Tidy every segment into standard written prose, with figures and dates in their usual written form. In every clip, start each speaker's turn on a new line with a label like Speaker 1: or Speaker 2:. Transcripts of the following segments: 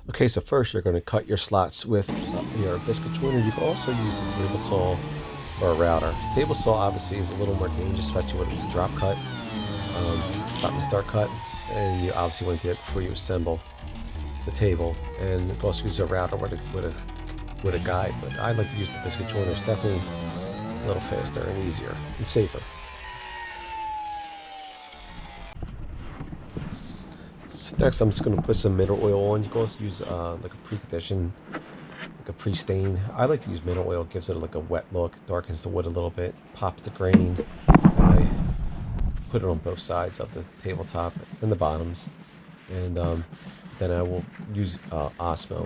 Speaker 1: Okay, so first you're going to cut your slots with your biscuit joiner. You can also use a table saw or a router. Table saw obviously is a little more dangerous, especially with a drop cut, stop and start cut, and you obviously want to do it before you assemble the table. And you can also use a router with a guide, but I like to use the biscuit joiner. It's definitely a little faster and easier and safer. So next, I'm just going to put some mineral oil on. You can also use like a pre-condition, like a pre-stain. I like to use mineral oil. It gives it like a wet look, darkens the wood a little bit, pops the grain. And I put it on both sides of the tabletop and the bottoms. And then I will use Osmo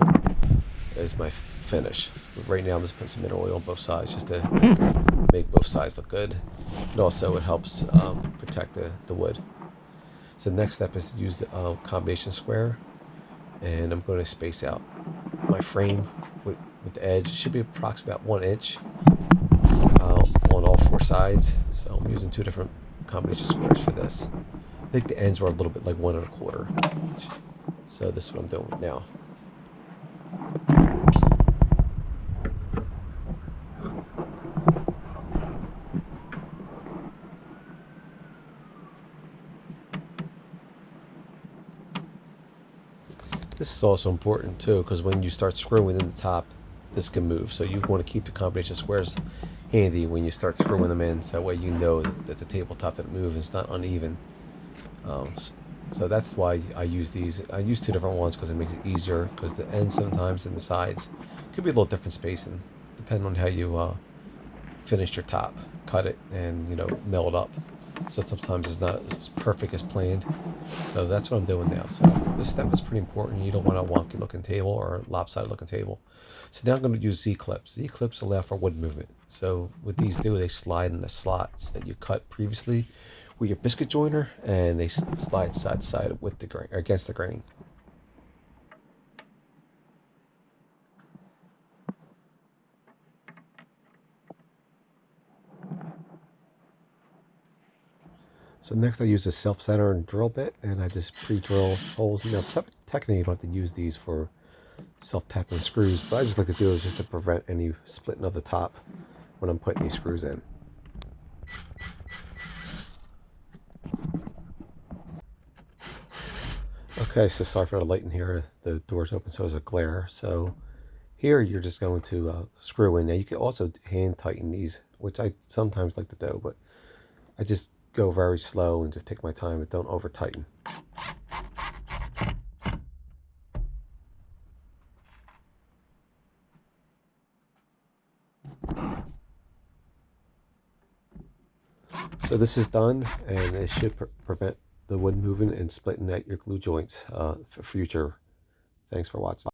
Speaker 1: as my finish. But right now I'm just putting some mineral oil on both sides just to make both sides look good. And also it helps protect the wood. So the next step is to use the combination square, and I'm going to space out my frame with the edge. It should be approximately about 1 inch on all four sides. So I'm using two different combination squares for this. I think the ends were a little bit like 1 1/4 inch. So this is what I'm doing now. This is also important too, because when you start screwing in the top, this can move. So you want to keep the combination squares handy when you start screwing them in, so that way you know that the tabletop that moves is not uneven. Um, so that's why I use these. I use two different ones because it makes it easier, because the ends sometimes and the sides could be a little different spacing, depending on how you finish your top, cut it, and mill it up. So sometimes it's not as perfect as planned. So that's what I'm doing now. So this step is pretty important. You don't want a wonky looking table or a lopsided looking table. So now I'm going to use Z-clips. Z-clips allow for wood movement. So what these do, they slide in the slots that you cut previously with your biscuit joiner, and they slide side to side with the grain, or against the grain. So next I use a self-centered drill bit, and I just pre-drill holes. Technically you don't have to use these for self-tapping screws, but I just like to do it just to prevent any splitting of the top when I'm putting these screws in. Okay, so sorry for the light in here. The door's open, so there's a glare. So here you're just going to screw in. Now you can also hand tighten these, which I sometimes like to do, but I just go very slow and just take my time and don't over tighten. So this is done, and it should prevent the wood moving and splitting at your glue joints for future. Thanks for watching.